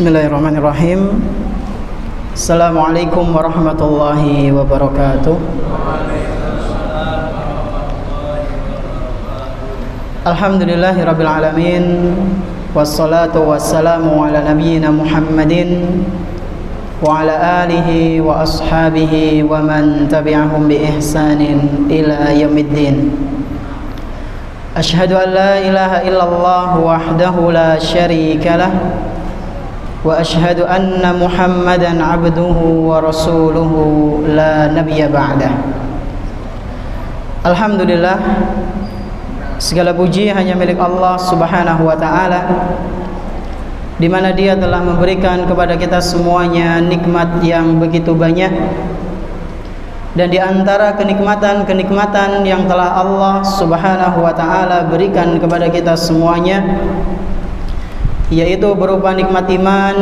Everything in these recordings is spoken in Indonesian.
Bismillahirrahmanirrahim. Assalamualaikum warahmatullahi wabarakatuh. Alhamdulillahirabbil alamin. Wassalatu wassalamu ala nabiyyina Muhammadin wa ala alihi wa ashabihi wa man tabi'ahum bi ihsanin ila yaumiddin. Asyhadu an la ilaha illallah wahdahu la syarika lah wa asyhadu anna Muhammadan abduhu wa rasuluhu la nabiyya ba'dah. Alhamdulillah, segala puji hanya milik Allah Subhanahu wa taala, di mana Dia telah memberikan kepada kita semuanya nikmat yang begitu banyak. Dan di antara kenikmatan-kenikmatan yang telah Allah Subhanahu wa taala berikan kepada kita semuanya, yaitu berupa nikmat iman,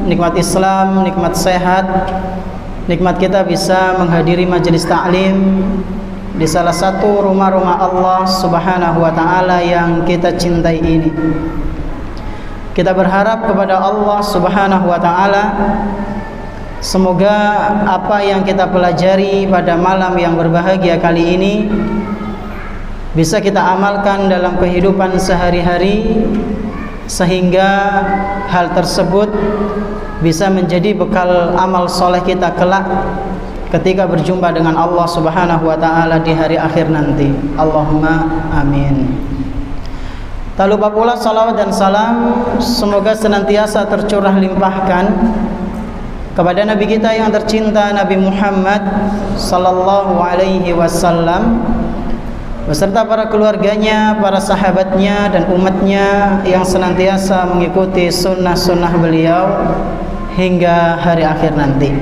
nikmat Islam, nikmat sehat, nikmat kita bisa menghadiri majelis ta'lim di salah satu rumah-rumah Allah Subhanahu wa taala yang kita cintai ini. Kita berharap kepada Allah Subhanahu wa taala, semoga apa yang kita pelajari pada malam yang berbahagia kali ini bisa kita amalkan dalam kehidupan sehari-hari, sehingga hal tersebut bisa menjadi bekal amal soleh kita kelak ketika berjumpa dengan Allah Subhanahu wa taala di hari akhir nanti. Allahumma amin. Tak lupa pula salawat dan salam semoga senantiasa tercurah limpahkan kepada Nabi kita yang tercinta, Nabi Muhammad sallallahu alaihi wasallam, beserta para keluarganya, para sahabatnya, dan umatnya yang senantiasa mengikuti sunnah-sunnah beliau hingga hari akhir nanti.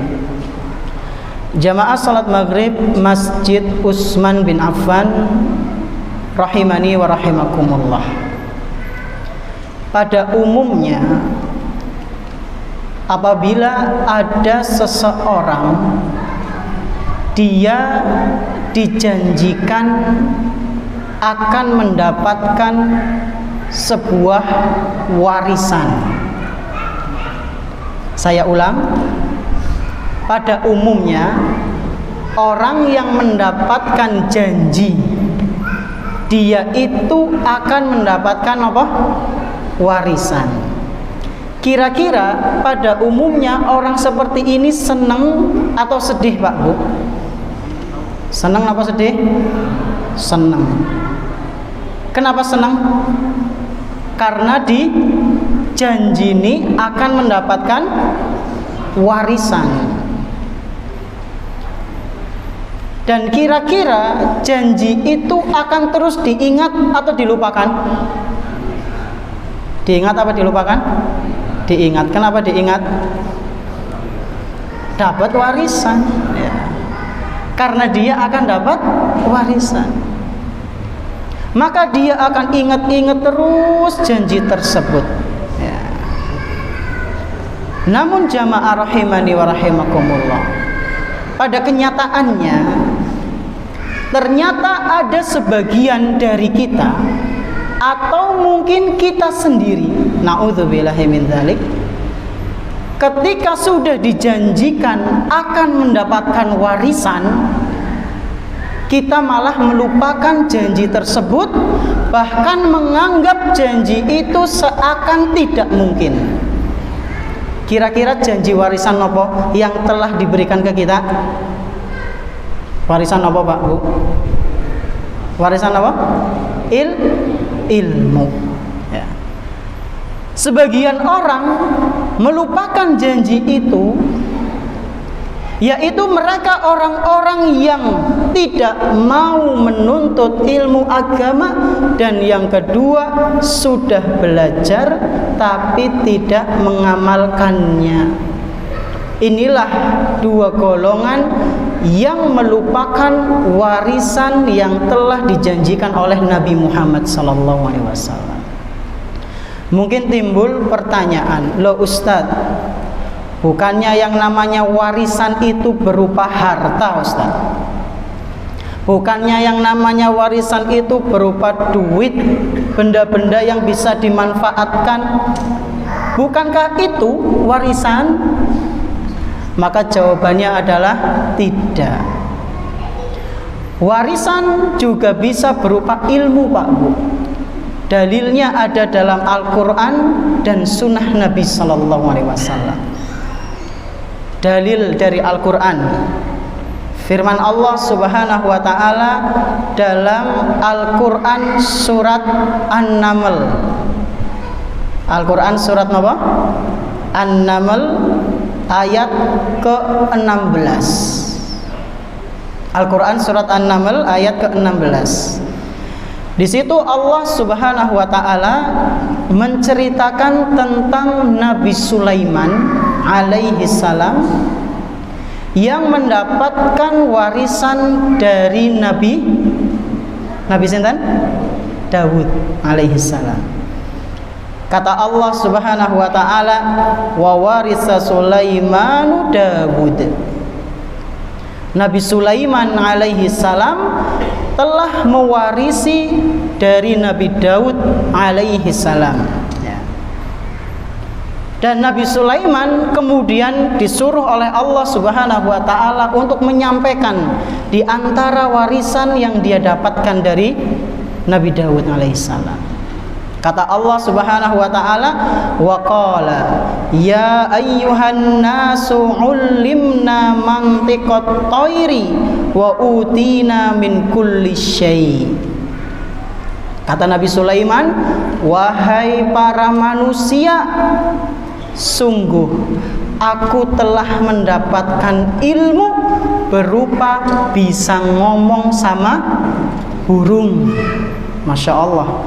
Jamaah salat maghrib Masjid Utsman bin Affan rahimani wa rahimakumullah. Pada umumnya, apabila ada seseorang dia dijanjikan akan mendapatkan sebuah warisan. Saya ulang, pada umumnya orang yang mendapatkan janji dia itu akan mendapatkan apa? Warisan. Kira-kira pada umumnya orang seperti ini senang atau sedih, Pak Bu? Senang apa sedih? Senang. Kenapa senang? Karena dijanji ini akan mendapatkan warisan. Dan kira-kira janji itu akan terus diingat atau dilupakan? Diingat apa dilupakan? Diingat. Kenapa diingat? Dapat warisan ya. Karena dia akan dapat warisan, maka dia akan ingat-ingat terus janji tersebut ya. Namun jamaah rahimani wa rahimakumullah, pada kenyataannya ternyata ada sebagian dari kita, atau mungkin kita sendiri, na'udzubillahi min dzalik, ketika sudah dijanjikan akan mendapatkan warisan, kita malah melupakan janji tersebut, bahkan menganggap janji itu seakan tidak mungkin. Kira-kira janji warisan apa yang telah diberikan ke kita? Warisan apa, Pak Bu? Warisan apa? Ilmu ya. Sebagian orang melupakan janji itu, yaitu mereka orang-orang yang tidak mau menuntut ilmu agama, dan yang kedua sudah belajar tapi tidak mengamalkannya. Inilah dua golongan yang melupakan warisan yang telah dijanjikan oleh Nabi Muhammad SAW. Mungkin timbul pertanyaan, loh Ustadz, bukannya yang namanya warisan itu berupa harta, Ustadz? Bukannya yang namanya warisan itu berupa duit, benda-benda yang bisa dimanfaatkan? Bukankah itu warisan? Maka jawabannya adalah tidak. Warisan juga bisa berupa ilmu, Pak Bu. Dalilnya ada dalam Al-Quran dan Sunnah Nabi Sallallahu Alaihi Wasallam. Dalil dari Al-Quran, firman Allah Subhanahu Wa Taala dalam Al-Quran surat An-Naml. Al-Quran surat apa? An-Naml ayat ke-16. Al-Quran surat An-Naml ayat ke-16. Di situ Allah Subhanahu wa taala menceritakan tentang Nabi Sulaiman alaihi salam yang mendapatkan warisan dari Nabi sinten? Daud alaihi salam. Kata Allah Subhanahu wa taala, "Wa warisa Sulaimanu Daud." Nabi Sulaiman alaihi salam telah mewarisi dari Nabi Daud alaihi salam. Dan Nabi Sulaiman kemudian disuruh oleh Allah Subhanahu wa taala untuk menyampaikan di antara warisan yang dia dapatkan dari Nabi Daud alaihi salam. Kata Allah Subhanahu wa taala, wa qala ya ayyuhan nasu ullimna mantiqat thairi wa utina min kulli syai'. Kata Nabi Sulaiman, wahai para manusia, sungguh aku telah mendapatkan ilmu berupa bisa ngomong sama burung. Masya Allah,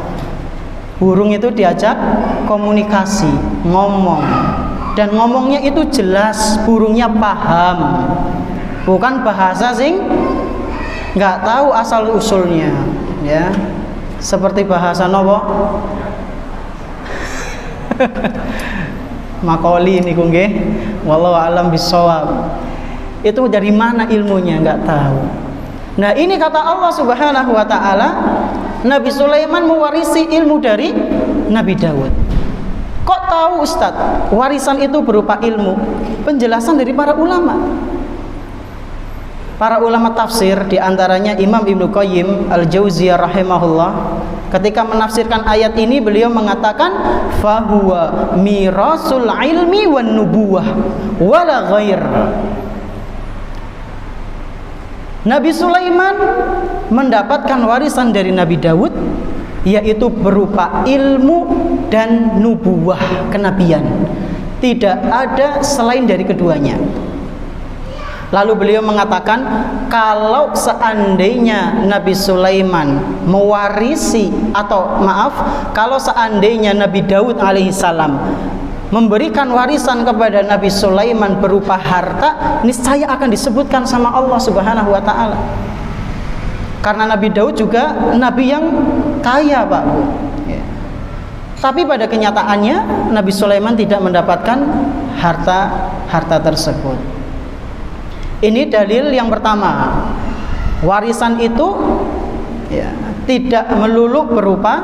burung itu diajak komunikasi, ngomong, dan ngomongnya itu jelas, burungnya paham, bukan bahasa sing nggak tahu asal usulnya, ya, seperti bahasa nopo Makoli ini nggih, wallahu alam bisawab. Itu dari mana ilmunya nggak tahu. Nah, ini kata Allah Subhanahu wa taala, Nabi Sulaiman mewarisi ilmu dari Nabi Daud. Kok tahu Ustadz? Warisan itu berupa ilmu. Penjelasan dari para ulama. Para ulama tafsir, diantaranya Imam Ibnu Qayyim Al-Jauziyah rahimahullah, ketika menafsirkan ayat ini beliau mengatakan fahuwa mirasul ilmi wan nubuwah wala ghair. Nabi Sulaiman mendapatkan warisan dari Nabi Daud, yaitu berupa ilmu dan nubuwah, kenabian. Tidak ada selain dari keduanya. Lalu beliau mengatakan, kalau seandainya Nabi Sulaiman mewarisi, atau maaf, kalau seandainya Nabi Daud alaihissalam memberikan warisan kepada Nabi Sulaiman berupa harta, niscaya akan disebutkan sama Allah Subhanahu wa taala. Karena Nabi Daud juga nabi yang kaya, Pak Bu. Tapi pada kenyataannya Nabi Sulaiman tidak mendapatkan harta tersebut. Ini dalil yang pertama. Warisan itu ya, tidak melulu berupa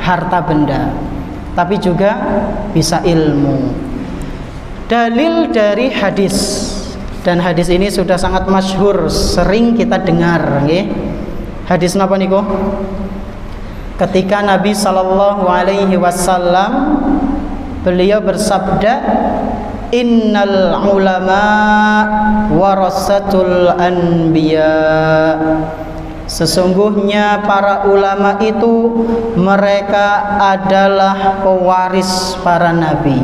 harta benda, tapi juga bisa ilmu. Dalil dari hadis, dan hadis ini sudah sangat masyhur, sering kita dengar, nggih. Hadis napa niku? Ketika Nabi sallallahu alaihi wasallam beliau bersabda, innal ulama warasatul anbiya. Sesungguhnya para ulama itu mereka adalah pewaris para nabi.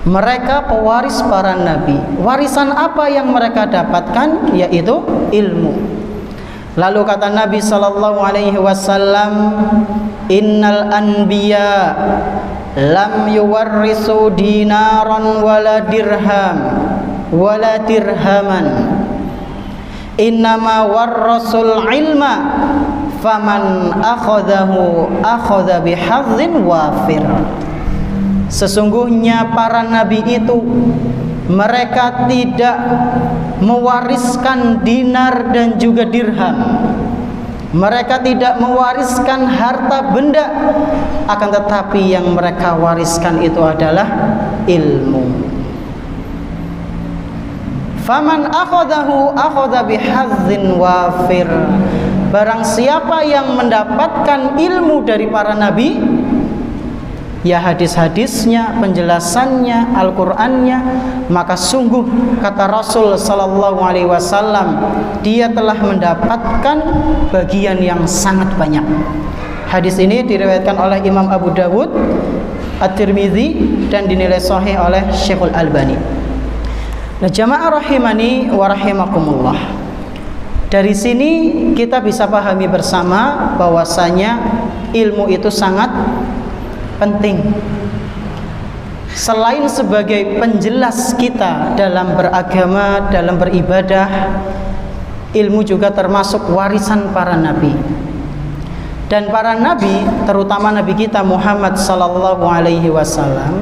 Mereka pewaris para nabi. Warisan apa yang mereka dapatkan? Yaitu ilmu. Lalu kata Nabi sallallahu alaihi wasallam, innal anbiya lam yuwarrisu dinaran wala dirham wala dirhaman, innama warrasul ilma faman akhadahu akhadha bihadzin wafir. Sesungguhnya para nabi itu mereka tidak mewariskan dinar dan juga dirham, Mereka tidak mewariskan harta benda, akan tetapi yang mereka wariskan itu adalah ilmu. Faman akhadahu akhadha bihazzin wafir. Barang siapa yang mendapatkan ilmu dari para nabi, ya hadis-hadisnya, penjelasannya, Al-Qur'annya, maka sungguh kata Rasul sallallahu alaihi wasallam, dia telah mendapatkan bagian yang sangat banyak. Hadis ini diriwayatkan oleh Imam Abu Dawud, At-Tirmidzi, dan dinilai sahih oleh Syekhul Albani. Nah, jamaah rahimani wa rahimakumullah. Dari sini kita bisa pahami bersama bahwasanya ilmu itu sangat penting. Selain sebagai penjelas kita dalam beragama, dalam beribadah, ilmu juga termasuk warisan para nabi. Dan para nabi, terutama nabi kita Muhammad sallallahu alaihi wasallam,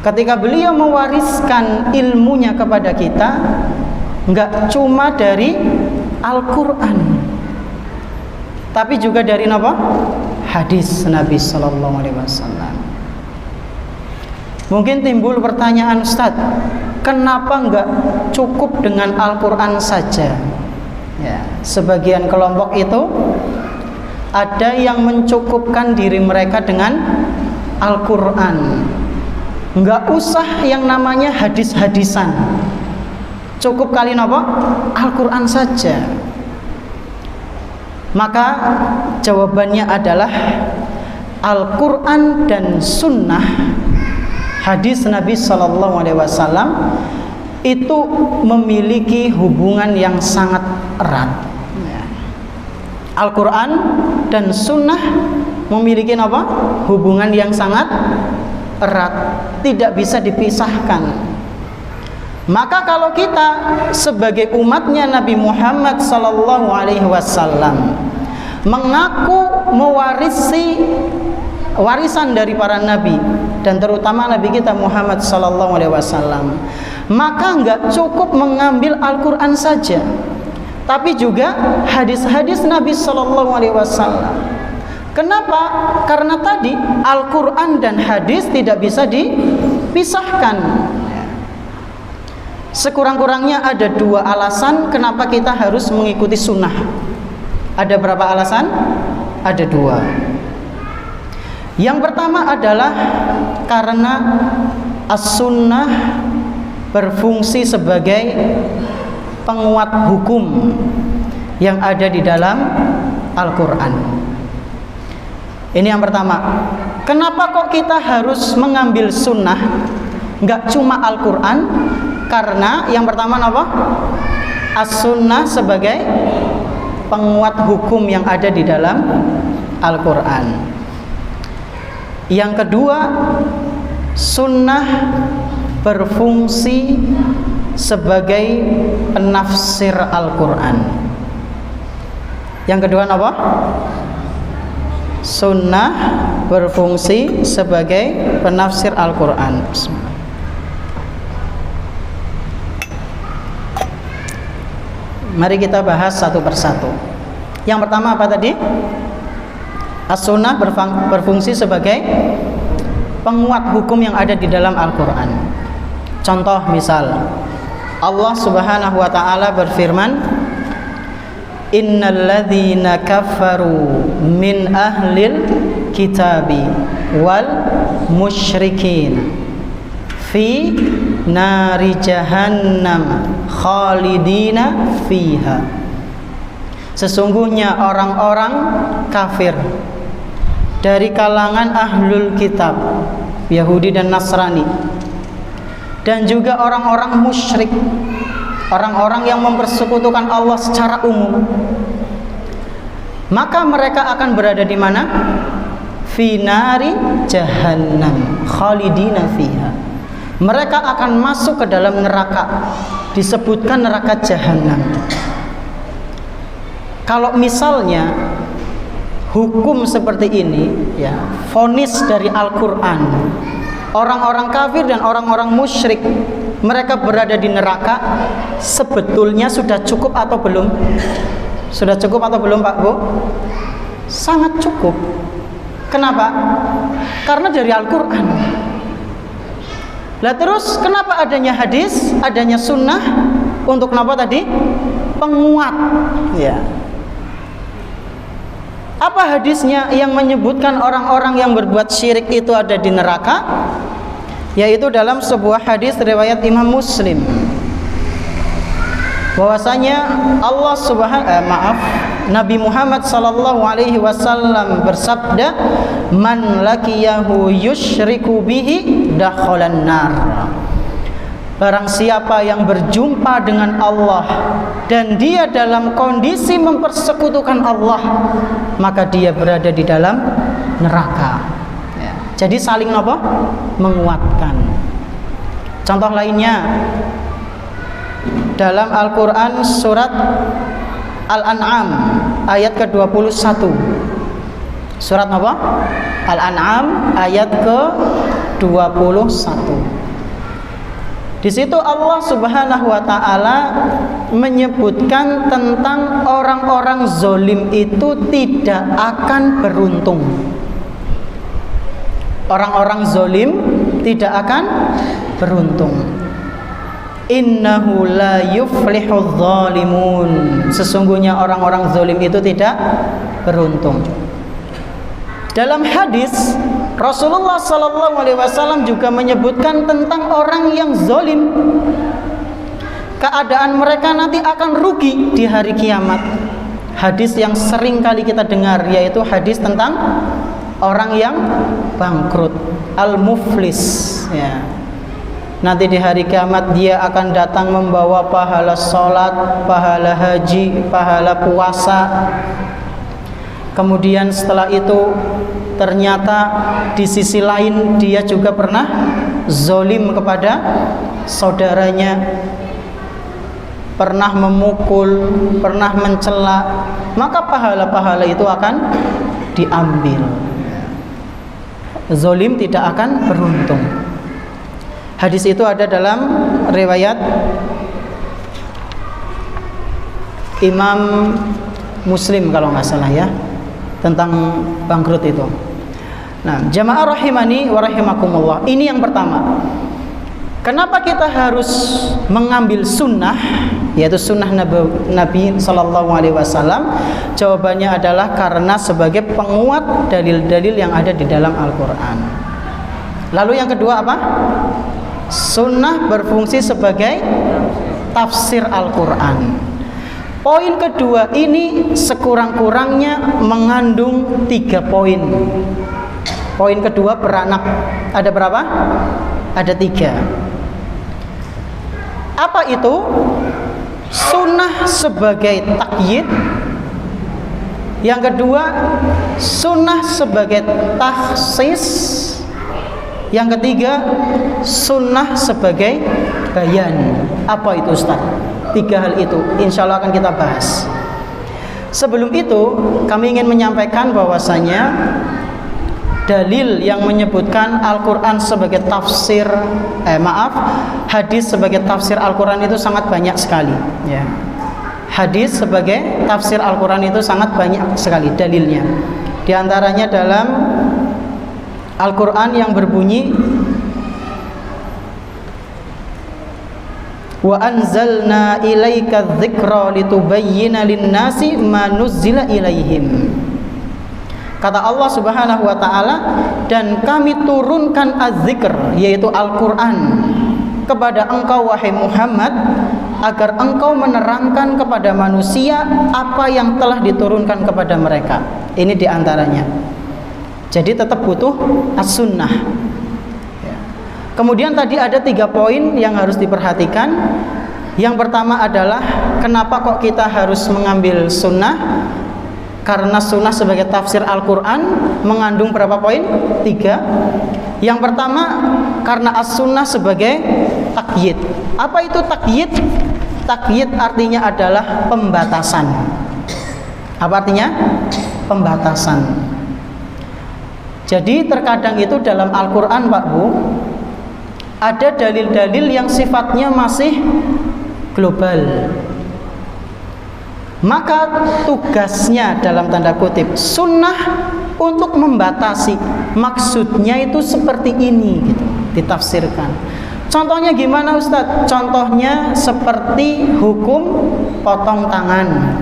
ketika beliau mewariskan ilmunya kepada kita, enggak cuma dari Al-Qur'an, tapi juga dari apa? Hadis Nabi sallallahu alaihi wasallam. Mungkin timbul pertanyaan, Ustaz, kenapa enggak cukup dengan Al-Qur'an saja? Ya, sebagian kelompok itu ada yang mencukupkan diri mereka dengan Al-Qur'an. Enggak usah yang namanya hadis-hadisan. Cukup kali apa? Al-Qur'an saja. Maka jawabannya adalah Al-Qur'an dan sunnah, hadis Nabi sallallahu alaihi wasallam itu memiliki hubungan yang sangat erat. Al-Qur'an dan sunnah memiliki apa? Hubungan yang sangat erat, tidak bisa dipisahkan. Maka kalau kita sebagai umatnya Nabi Muhammad sallallahu alaihi wasallam mengaku mewarisi warisan dari para nabi, dan terutama nabi kita Muhammad sallallahu alaihi wasallam, maka enggak cukup mengambil Al-Qur'an saja, tapi juga hadis-hadis Nabi sallallahu alaihi wasallam. Kenapa? Karena tadi Al-Qur'an dan hadis tidak bisa dipisahkan. Sekurang-kurangnya ada dua alasan kenapa kita harus mengikuti sunnah. Ada berapa alasan? Ada dua. Yang pertama adalah karena as-sunnah berfungsi sebagai penguat hukum yang ada di dalam Al-Qur'an. Ini yang pertama. Kenapa kok kita harus mengambil sunnah? Enggak cuma Al-Qur'an. Karena yang pertama apa? As-sunnah sebagai penguat hukum yang ada di dalam Al-Qur'an. Yang kedua, sunnah berfungsi sebagai penafsir Al-Qur'an. Yang kedua apa? Sunnah berfungsi sebagai penafsir Al-Qur'an. Mari kita bahas satu persatu. Yang pertama apa tadi? As-sunnah berfungsi sebagai penguat hukum yang ada di dalam Al-Qur'an. Contoh misal, Allah Subhanahu wa taala berfirman, "Innal ladzina kafaru min ahlil kitabi wal musyrikin fi nari jahannam khalidina fiha." Sesungguhnya orang-orang kafir dari kalangan ahlul kitab, Yahudi dan Nasrani, dan juga orang-orang musyrik, orang-orang yang mempersekutukan Allah secara umum, maka mereka akan berada di mana? Fi nari jahannam khalidina fiha. Mereka akan masuk ke dalam neraka, disebutkan neraka jahanam. Kalau misalnya hukum seperti ini, ya, vonis dari Al-Qur'an, orang-orang kafir dan orang-orang musyrik mereka berada di neraka, sebetulnya sudah cukup atau belum? Sudah cukup atau belum Pak Bu? Sangat cukup. Kenapa? Karena dari Al-Quran. Lah terus kenapa adanya hadis, adanya sunnah? Untuk kenapa tadi? Penguat. Ya. Apa hadisnya yang menyebutkan orang-orang yang berbuat syirik itu ada di neraka? Yaitu dalam sebuah hadis riwayat Imam Muslim, bahwasanya Nabi Muhammad sallallahu alaihi wasallam bersabda, "Man laqiyahu yusyriku bihi dakhalan nar." Barang siapa yang berjumpa dengan Allah dan dia dalam kondisi mempersekutukan Allah, maka dia berada di dalam neraka. Ya. Jadi saling apa? Menguatkan. Contoh lainnya dalam Al-Quran surat Al-An'am ayat ke-21. Surat apa? Al-An'am ayat ke-21. Di situ Allah Subhanahu wa taala menyebutkan tentang orang-orang zolim itu tidak akan beruntung. Orang-orang zolim tidak akan beruntung. Innahu la yuflihudz zalimun. Sesungguhnya orang-orang zalim itu tidak beruntung. Dalam hadis Rasulullah sallallahu alaihi wasallam juga menyebutkan tentang orang yang zalim. Keadaan mereka nanti akan rugi di hari kiamat. Hadis yang sering kali kita dengar yaitu hadis tentang orang yang bangkrut, al-muflis, ya. Nanti di hari kiamat dia akan datang membawa pahala sholat, pahala haji, pahala puasa. Kemudian setelah itu ternyata di sisi lain dia juga pernah zolim kepada saudaranya, pernah memukul, pernah mencela, maka pahala-pahala itu akan diambil. Zolim tidak akan beruntung. Hadis itu ada dalam riwayat Imam Muslim kalau nggak salah ya, tentang bangkrut itu. Nah, jamaah rahimani wa rahimakumullah, ini yang pertama. Kenapa kita harus mengambil sunnah, yaitu sunnah Nabi Sallallahu Alaihi Wasallam? Jawabannya adalah karena sebagai penguat dalil-dalil yang ada di dalam Al-Quran. Lalu yang kedua apa? Sunnah berfungsi sebagai tafsir Al-Quran. Poin kedua ini sekurang-kurangnya mengandung 3 poin. Poin kedua beranak. Ada berapa? Ada 3. Apa itu? Sunnah sebagai takyid. Yang kedua, sunnah sebagai takhsis. Yang ketiga, sunnah sebagai bayan. Apa itu Ustaz? 3 hal itu insya Allah akan kita bahas. Sebelum itu kami ingin menyampaikan bahwasanya dalil yang menyebutkan Al-Quran sebagai tafsir hadis sebagai tafsir Al-Quran itu sangat banyak sekali ya. Hadis sebagai tafsir Al-Quran itu sangat banyak sekali dalilnya. Di antaranya dalam Al-Quran yang berbunyi, wa anzalna ilaika dzikra litubayyina lin-nasi ma nuzzila ilaihim. Kata Allah Subhanahu wa taala, dan kami turunkan az-zikr yaitu Al-Qur'an kepada engkau wahai Muhammad agar engkau menerangkan kepada manusia apa yang telah diturunkan kepada mereka. Ini diantaranya. Jadi tetap butuh as-sunnah. Kemudian tadi ada 3 poin yang harus diperhatikan. Yang pertama adalah kenapa kok kita harus mengambil sunnah? Karena sunnah sebagai tafsir Al-Quran mengandung berapa poin? 3. Yang pertama karena as-sunnah sebagai takyid. Apa itu takyid? Takyid artinya adalah pembatasan. Apa artinya? Pembatasan. Jadi terkadang itu dalam Al-Quran Pak Bu, ada dalil-dalil yang sifatnya masih global. Maka tugasnya dalam tanda kutip sunnah untuk membatasi. Maksudnya itu seperti ini gitu, ditafsirkan. Contohnya gimana Ustadz? Contohnya seperti hukum potong tangan.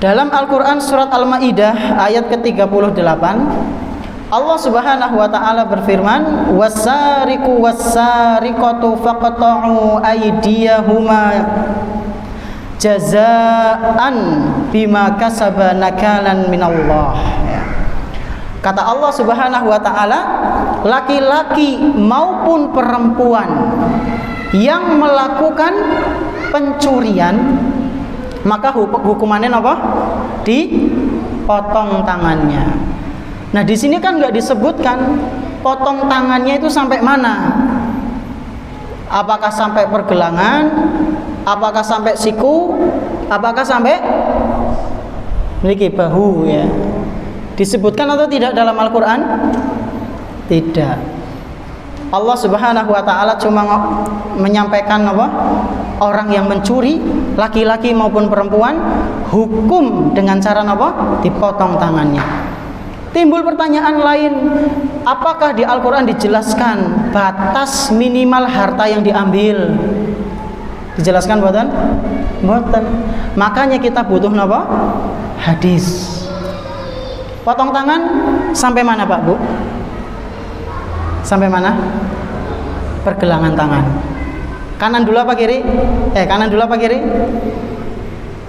Dalam Al-Quran surat Al-Ma'idah ayat ke-38, Allah Subhanahu wa taala berfirman, "Was-sariqu was-sariqatu faqta'u aydiyahuma jazaan bima kasaba nakalan minallah." Ya. Kata Allah Subhanahu wa taala, laki-laki maupun perempuan yang melakukan pencurian, maka hukumannya apa? Dipotong tangannya. Nah, di sini kan nggak disebutkan potong tangannya itu sampai mana? Apakah sampai pergelangan? Apakah sampai siku? Apakah sampai memiliki bahu ya? Disebutkan atau tidak dalam Al-Quran? Tidak. Allah Subhanahu wa taala cuma menyampaikan apa? Orang yang mencuri, laki-laki maupun perempuan, hukum dengan cara apa? Dipotong tangannya. Timbul pertanyaan lain, apakah di Al-Quran dijelaskan batas minimal harta yang diambil? Dijelaskan buatan? Buatan. Makanya kita butuh apa? Hadis. Potong tangan sampai mana Pak Bu? Sampai mana? Pergelangan tangan. Kanan dulu apa kiri? Kanan dulu apa kiri?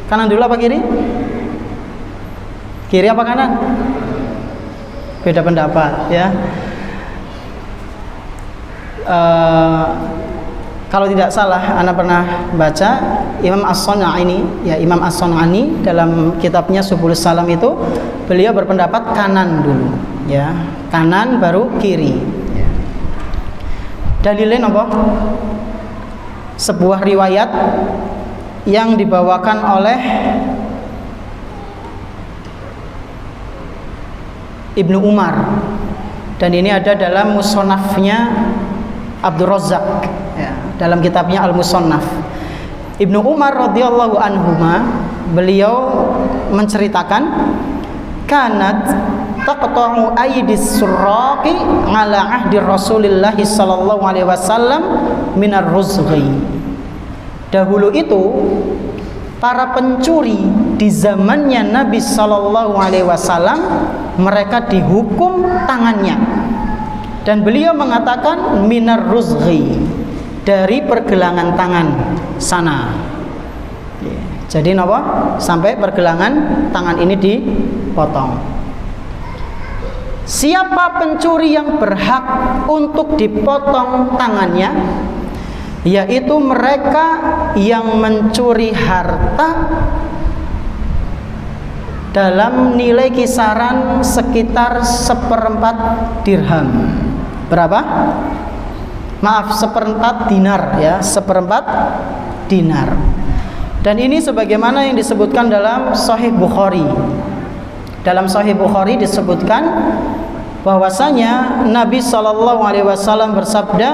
Kanan dulu apa kiri? Kiri apa kanan? Beda pendapat ya. Kalau tidak salah, Anda pernah baca Imam As-Sun'ani dalam kitabnya Subulus Salam itu, beliau berpendapat kanan dulu ya, kanan baru kiri ya. Dalilnya apa? Sebuah riwayat yang dibawakan oleh Ibnu Umar, dan ini ada dalam musonafnya Abdul Razzaq ya, dalam kitabnya Al-Musonnaf. Ibnu Umar radhiyallahu anhuma, beliau menceritakan, kanat taqta'u aydis surraqi ala ahdi Rasulillah sallallahu alaihi wasallam minar ruzghi. Dahulu itu para pencuri di zamannya Nabi sallallahu alaihi wasallam, mereka dihukum tangannya. Dan beliau mengatakan minar ruzghi, dari pergelangan tangan sana. Jadi apa? Sampai pergelangan tangan ini dipotong. Siapa pencuri yang berhak untuk dipotong tangannya? Yaitu mereka yang mencuri harta dalam nilai kisaran sekitar 1/4 dirham. Berapa? Maaf, 1/4 dinar ya, 1/4 dinar. Dan ini sebagaimana yang disebutkan dalam Sahih Bukhari. Dalam Sahih Bukhari disebutkan bahwasanya Nabi SAW bersabda,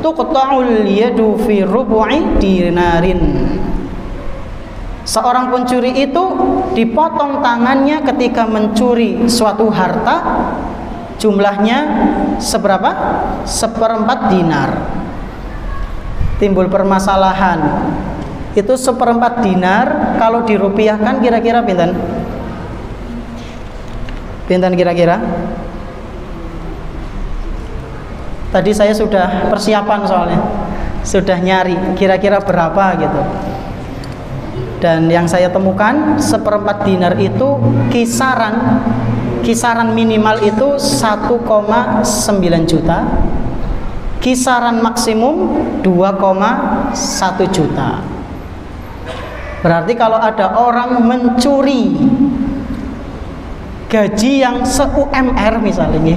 tuqta'ul yadu fi rubu'i dinarin. Seorang pencuri itu dipotong tangannya ketika mencuri suatu harta, jumlahnya seberapa? 1/4 dinar. Timbul permasalahan, itu 1/4 dinar kalau dirupiahkan kira-kira pinten? Pinten kira-kira? Tadi saya sudah persiapan soalnya, sudah nyari kira-kira berapa gitu. Dan yang saya temukan 1/4 dinar itu kisaran minimal itu 1,9 juta, kisaran maksimum 2,1 juta. Berarti kalau ada orang mencuri gaji yang se-UMR misalnya,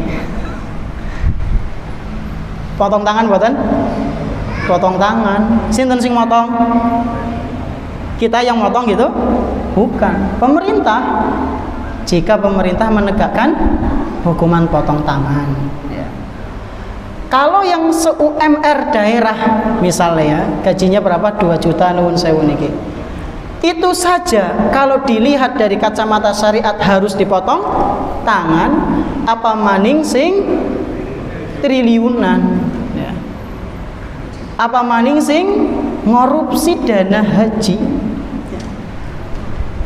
potong tangan buatan? Potong tangan. Sinten sing motong? Kita yang motong gitu? Bukan, pemerintah. Jika pemerintah menegakkan hukuman potong tangan ya. Kalau yang se-UMR daerah misalnya ya, gajinya berapa? 2 juta nuwun sewu niki. Itu saja kalau dilihat dari kacamata syariat harus dipotong tangan, apa maning sing triliunan ya. Apa maning sing ngorupsi dana haji ya.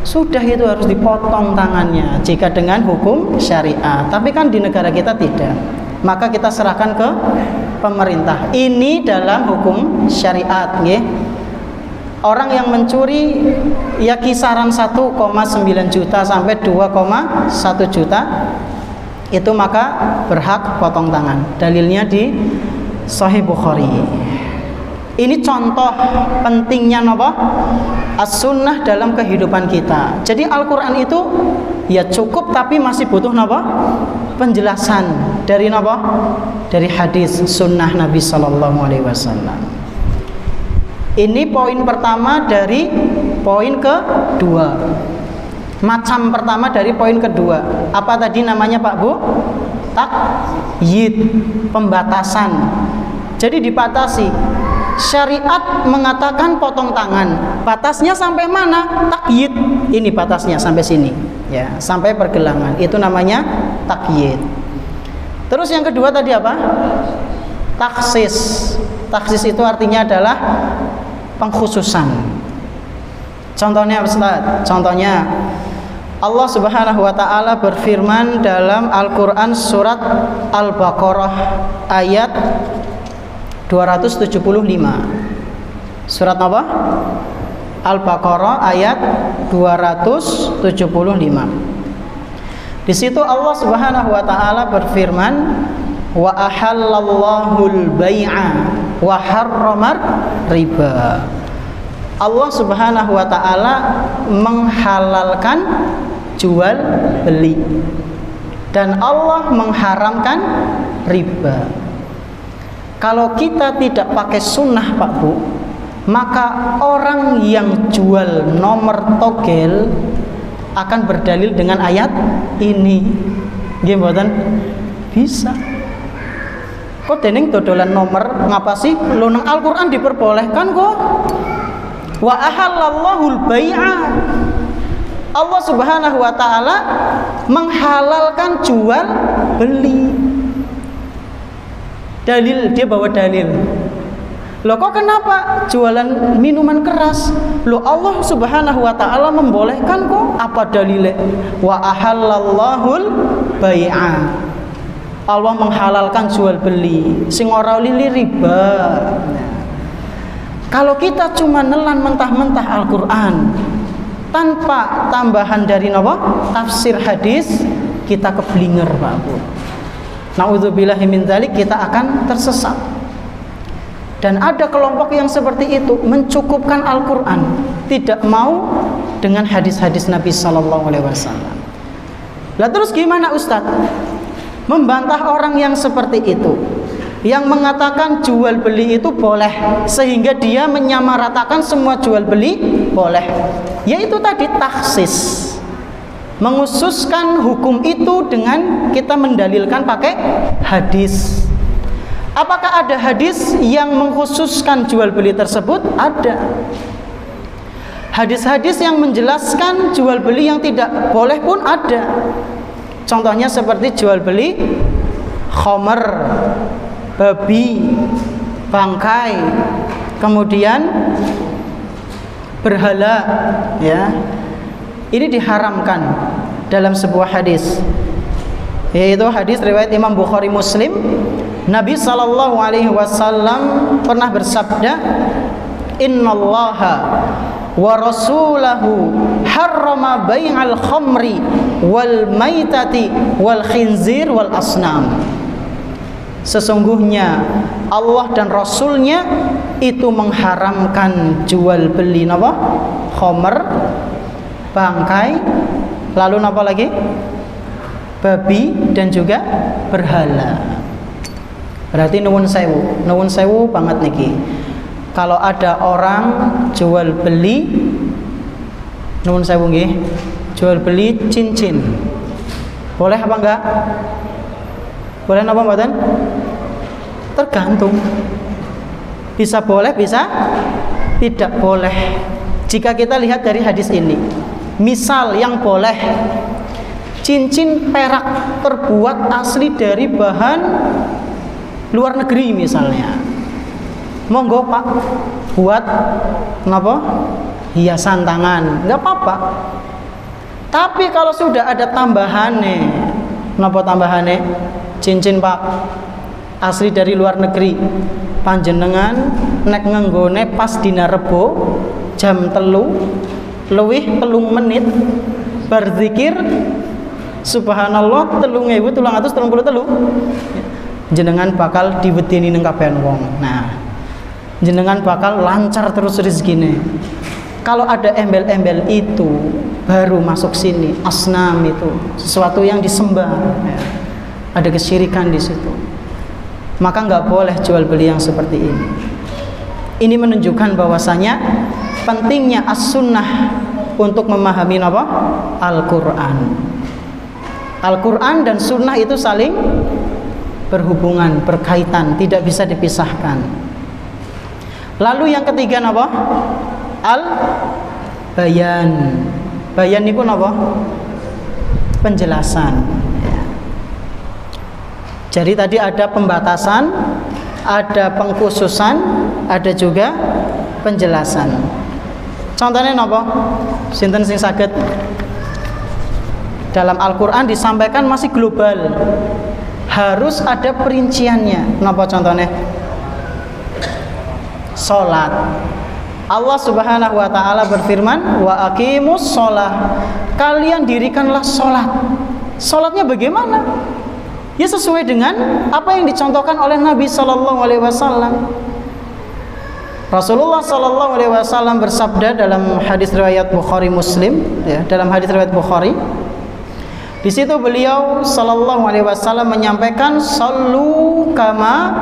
Sudah itu harus dipotong tangannya jika dengan hukum syariat. Tapi kan di negara kita tidak, maka kita serahkan ke pemerintah. Ini dalam hukum syariat ya. Orang yang mencuri ya kisaran 1,9 juta sampai 2,1 juta itu maka berhak potong tangan. Dalilnya di Sahih Bukhari. Ini contoh pentingnya napa? As-sunnah dalam kehidupan kita. Jadi Al-Qur'an itu ya cukup, tapi masih butuh napa? Penjelasan dari napa? Dari hadis sunnah Nabi sallallahu alaihi wasallam. Ini poin pertama dari poin kedua. Macam pertama dari poin kedua. Apa tadi namanya Pak Bu? Takyid, pembatasan. Jadi dibatasi. Syariat mengatakan potong tangan. Batasnya sampai mana? Takyid. Ini batasnya sampai sini. Ya, sampai pergelangan. Itu namanya takyid. Terus yang kedua tadi apa? Taksis. Taksis itu artinya adalah pengkhususan. Contohnya Ustaz, contohnya Allah Subhanahu wa taala berfirman dalam Al-Qur'an surat Al-Baqarah ayat 275. Surat apa? Al-Baqarah ayat 275. Di situ Allah Subhanahu wa taala berfirman, wa ahallallahul bai'a wa harramar riba. Allah Subhanahu wa taala menghalalkan jual beli dan Allah mengharamkan riba. Kalau kita tidak pakai sunnah Pak Bu, maka orang yang jual nomor togel akan berdalil dengan ayat ini. Nggih mboten? Bisa. Kok dening dodolan nomor ngapa sih? Lho nang Al-Qur'an diperbolehkan kok. Wa ahallallahul bai'a. Allah Subhanahu wa taala menghalalkan jual beli. Dalil, dia bawa dalil. Loh kok kenapa jualan minuman keras? Loh Allah Subhanahu wa taala membolehkan kok. Apa dalilnya? Wa ahallallahul bai'a. Allah menghalalkan jual beli, sing ora lili riba. Kalau kita cuma nelan mentah-mentah Al-Qur'an tanpa tambahan dari napa? Tafsir hadis, kita keblinger Pak Bu. Nauzubillahi min dzalik, kita akan tersesat. Dan ada kelompok yang seperti itu mencukupkan Al-Qur'an, tidak mau dengan hadis-hadis Nabi sallallahu alaihi wasallam. Lah terus gimana Ustaz? Membantah orang yang seperti itu, yang mengatakan jual beli itu boleh, sehingga dia menyamaratakan semua jual beli boleh. Yaitu tadi taksis, menghususkan hukum itu dengan kita mendalilkan pakai hadis. Apakah ada hadis yang mengkhususkan jual beli tersebut? Ada. Hadis-hadis yang menjelaskan jual beli yang tidak boleh pun ada. Contohnya seperti jual beli khamar, babi, bangkai, kemudian berhala, ya. Ini diharamkan dalam sebuah hadis, yaitu hadis riwayat Imam Bukhari Muslim. Nabi sallallahu alaihi wasallam pernah bersabda, innallaha wa rasulahu harrama bai'al khamri wal maitati wal khinzir wal asnam. Sesungguhnya Allah dan Rasulnya itu mengharamkan jual beli napa? Khamr, bangkai, lalu napa lagi? Babi dan juga berhala. Berarti nuwun sewu banget niki. Kalau ada orang jual beli, nuwun sewu nggih, jual beli cincin, boleh apa enggak? Boleh apa mboten? Tergantung. Bisa boleh, bisa tidak boleh. Jika kita lihat dari hadis ini, misal yang boleh cincin perak terbuat asli dari bahan luar negeri misalnya, monggo Pak, buat kenapa? Hiasan tangan, nggak apa-apa. Tapi kalau sudah ada tambahannya, kenapa tambahannya? Cincin Pak, asli dari luar negeri, panjenengan nek ngenggone pas dina Rebo jam 3 luwih 3 menit berzikir subhanallah 3333 jenengan bakal diwedeni ning kabehan wong. Nah, jenengan bakal lancar terus rezekine. Kalau ada embel-embel itu baru masuk sini, asnam itu sesuatu yang disembah, ya. Ada kesyirikan di situ. Maka nggak boleh jual beli yang seperti ini. Ini menunjukkan bahwasanya pentingnya as-sunnah untuk memahami apa? Al-Quran. Al-Quran dan sunnah itu saling berhubungan, berkaitan, tidak bisa dipisahkan. Lalu yang ketiga apa? Al-bayan. Bayan itu apa? Penjelasan. Jadi tadi ada pembatasan, ada pengkhususan, ada juga penjelasan. Contohnya apa? Sinten sing saged dalam Al-Quran disampaikan masih global, harus ada perinciannya. Napa contohnya? Salat. Allah Subhanahu wa taala berfirman, "Wa aqimus shalah." Kalian dirikanlah salat. Salatnya bagaimana? Ya sesuai dengan apa yang dicontohkan oleh Nabi sallallahu alaihi wasallam. Rasulullah sallallahu alaihi wasallam bersabda dalam hadis riwayat Bukhari Muslim, ya, dalam hadis riwayat Bukhari. Di situ beliau sallallahu alaihi wasallam menyampaikan, "Shallu kama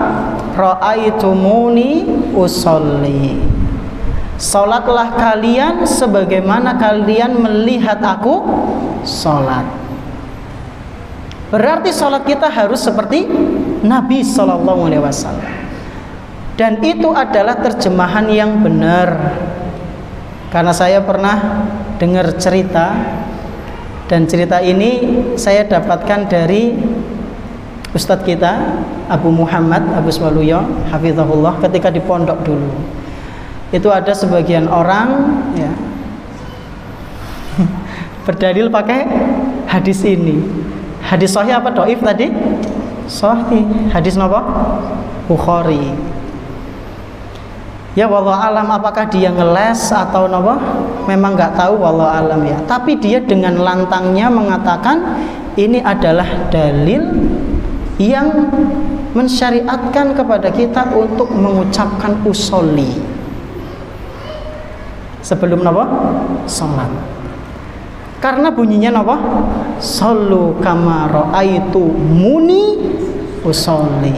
raaitumuni usolli." Salatlah kalian sebagaimana kalian melihat aku salat. Berarti salat kita harus seperti Nabi sallallahu alaihi wasallam. Dan itu adalah terjemahan yang benar. Karena saya pernah dengar cerita, dan cerita ini saya dapatkan dari Ustadz kita Abu Muhammad Abu Swaluyo hafizahullah ketika di pondok dulu. Itu ada sebagian orang, ya, berdalil pakai hadis ini. Hadis sahih apa dhaif tadi? Sahih. Hadis napa? Bukhari. Ya wallahu alam, apakah dia ngeles atau napa? Memang nggak tahu, wallahu alam ya. Tapi dia dengan lantangnya mengatakan ini adalah dalil yang mensyariatkan kepada kita untuk mengucapkan usolli sebelum napa? Salat. Karena bunyinya apa? Sallu kama ra'aitu muni usolli.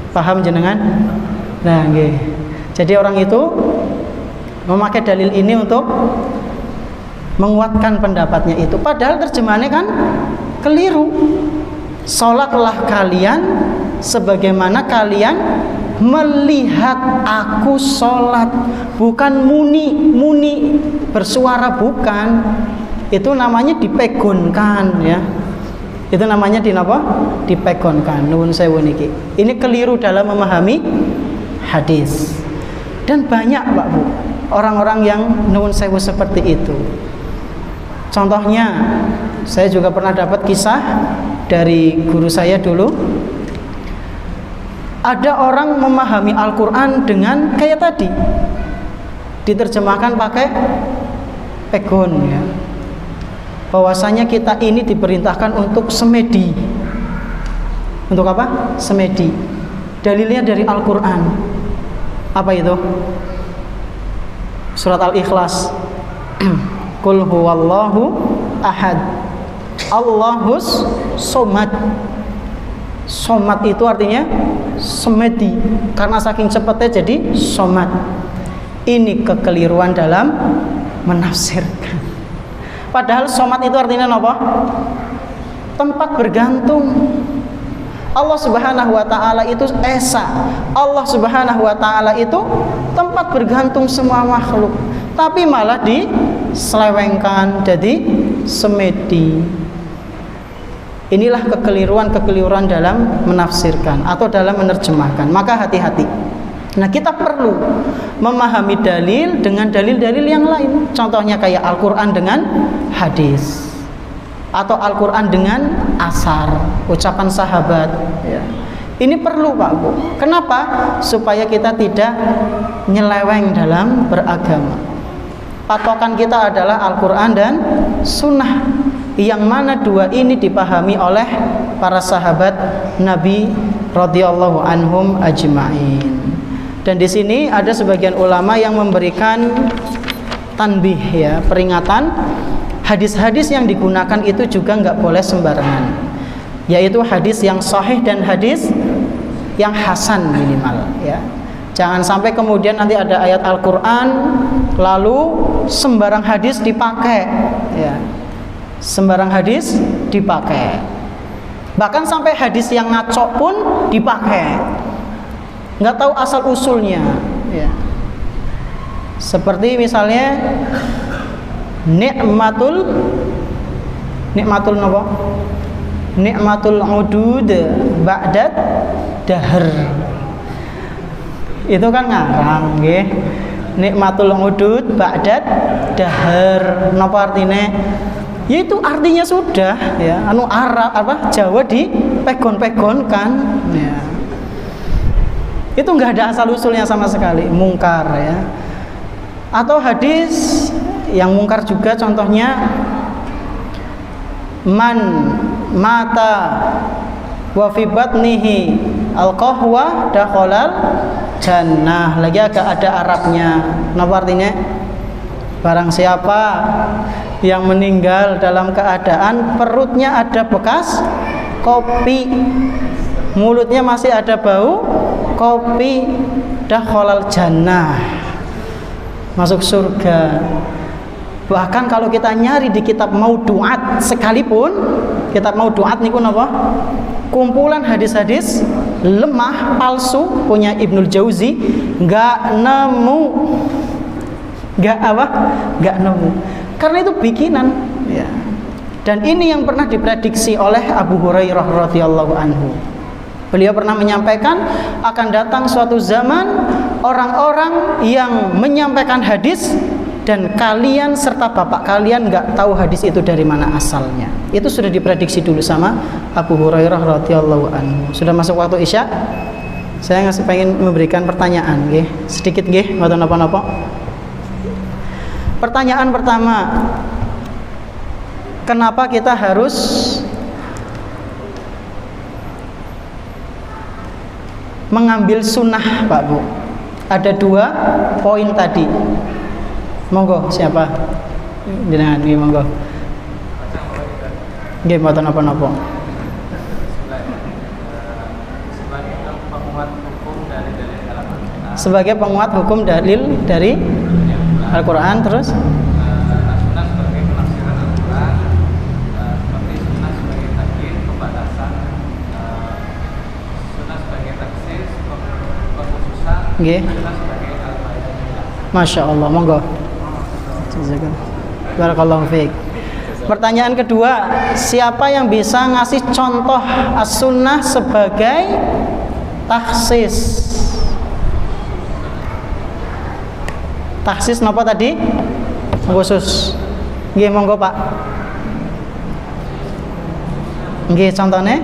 Paham jenengan? Nah, nggih. Jadi orang itu memakai dalil ini untuk menguatkan pendapatnya itu. Padahal terjemahannya kan keliru. Salatlah kalian sebagaimana kalian melihat aku sholat, bukan muni bersuara, bukan. Itu namanya dipegonkan, ya. Itu namanya dipegonkan. Nuwun sewu niki. Ini keliru dalam memahami hadis. Dan banyak Pak Bu orang-orang yang nuwun sewu seperti itu. Contohnya, saya juga pernah dapat kisah dari guru saya dulu. Ada orang memahami Al-Quran dengan kayak tadi, diterjemahkan pakai pegon, ya. Bahwasanya kita ini diperintahkan untuk semedi. Untuk apa? Semedi. Dalilnya dari Al-Quran. Apa itu? Surat Al-Ikhlas. Qul huwallahu ahad, Allahus somad. Somad itu artinya semedi, karena saking cepatnya jadi somad. Ini kekeliruan dalam menafsirkan. Padahal somad itu artinya apa? Tempat bergantung. Allah Subhanahu wa taala itu esa. Allah Subhanahu wa taala itu tempat bergantung semua makhluk. Tapi malah diselewengkan jadi semedi. Inilah kekeliruan-kekeliruan dalam menafsirkan atau dalam menerjemahkan. Maka hati-hati. Nah, kita perlu memahami dalil dengan dalil-dalil yang lain. Contohnya kayak Al-Quran dengan hadis, atau Al-Quran dengan asar, ucapan sahabat, ya. Ini perlu Pak Bu. Kenapa? Supaya kita tidak nyeleweng dalam beragama. Patokan kita adalah Al-Quran dan Sunnah, yang mana dua ini dipahami oleh para sahabat Nabi radhiyallahu anhum ajma'in. Dan di sini ada sebagian ulama yang memberikan tanbih, ya, peringatan. Hadis-hadis yang digunakan itu juga nggak boleh sembarangan, yaitu hadis yang sahih dan hadis yang hasan minimal, ya. Jangan sampai kemudian nanti ada ayat Al-Quran lalu sembarang hadis dipakai, ya. Sembarang hadis dipakai, bahkan sampai hadis yang ngaco pun dipakai, nggak tahu asal usulnya, ya. Seperti misalnya nikmatul napa? Nikmatul udud ba'dad dahr. Itu kan ngarang nggih. Nikmatul udud ba'dad dahr. Napa artinya? Yaitu artinya sudah, ya, anu Arab apa Jawa dipegon-pegonkan, ya. Itu enggak ada asal usulnya sama sekali, mungkar, ya. Atau hadis yang mungkar juga, contohnya man mata wa fi batnihi al-qahwa dakhalal jannah. Lagi agak ada Arabnya. Napa artinya? Barang siapa yang meninggal dalam keadaan perutnya ada bekas kopi, mulutnya masih ada bau kopi, dakhalal jannah, masuk surga. Bahkan kalau kita nyari di kitab Maudu'at sekalipun, kitab Maudu'at niku napa? Kumpulan hadis-hadis lemah palsu punya Ibnul Jauzi, nggak nemu. Nggak nemu. Karena itu bikinan, ya. Dan ini yang pernah diprediksi oleh Abu Hurairah radhiyallahu anhu. Beliau pernah menyampaikan akan datang suatu zaman orang-orang yang menyampaikan hadis dan kalian serta bapak kalian nggak tahu hadis itu dari mana asalnya. Itu sudah diprediksi dulu sama Abu Hurairah radhiyallahu anhu. Sudah masuk waktu Isya. Saya pengen memberikan pertanyaan, nggih. Sedikit nggih, mboten napa-napa. Pertanyaan pertama, kenapa kita harus mengambil sunnah, Pak Bu? Ada 2 poin tadi. Monggo, siapa? Jenengan, nggih, monggo. Nggih, mboten napa-napa. Sebagai penguat hukum dalil dari Al-Quran, terus sunnah sebagai penafsiran Al-Quran, seperti sunnah sebagai takyid, pembatasan, sunnah sebagai taksis, pengkhususan, sunnah sebagai al-bayan. Masya Allah, monggo. Barakallahu fiik. Pertanyaan kedua, siapa yang bisa ngasih contoh as-sunnah sebagai taksis? Taksis napa tadi? Khusus. Nggih, monggo Pak. Nggih, contohnya?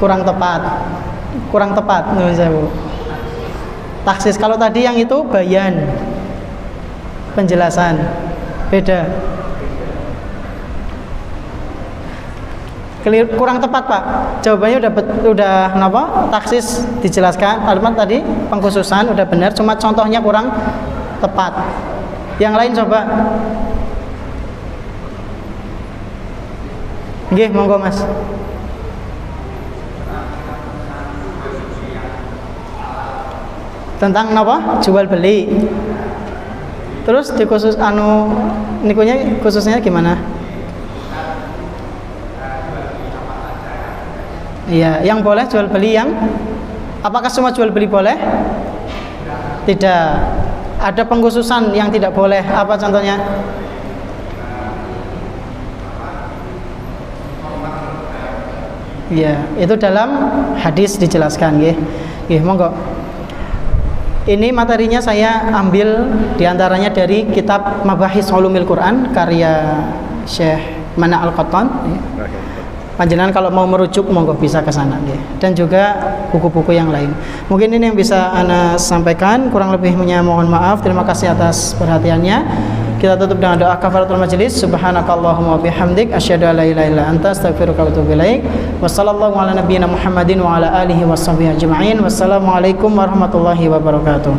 Kurang tepat menurut saya, Bu. Taksis, kalau tadi yang itu bayan, penjelasan, beda. Kurang tepat Pak. Jawabannya udah napa? Taksis dijelaskan, kalimat tadi pengkhususan udah benar, cuma contohnya kurang tepat. Yang lain coba. Nggih, monggo Mas. Tentang napa? Jual beli. Terus di khusus nikunya khususnya gimana? Iya, yang boleh jual beli yang apakah semua jual beli boleh? Tidak. Ada pengkhususan yang tidak boleh. Apa contohnya? Iya, itu dalam hadis dijelaskan, nggih. Nggih, monggo. Ini materinya saya ambil diantaranya dari kitab Mabahis Ulumil Quran karya Syekh Mana Al-Qattan. Panjenengan kalau mau merujuk monggo bisa ke sana, dan juga buku-buku yang lain. Mungkin ini yang bisa Ana sampaikan, kurang lebihnya mohon maaf. Terima kasih atas perhatiannya. Kita tutup dengan doa kafaratul majelis. Subhanakallahumma bihamdik asyhadu an la ilaha illa anta astaghfiruka wa atubu ilaik. Wassallallahu ala nabiyyina Muhammadin wa ala alihi washabbihi ajma'in. Wassalamualaikum warahmatullahi wabarakatuh.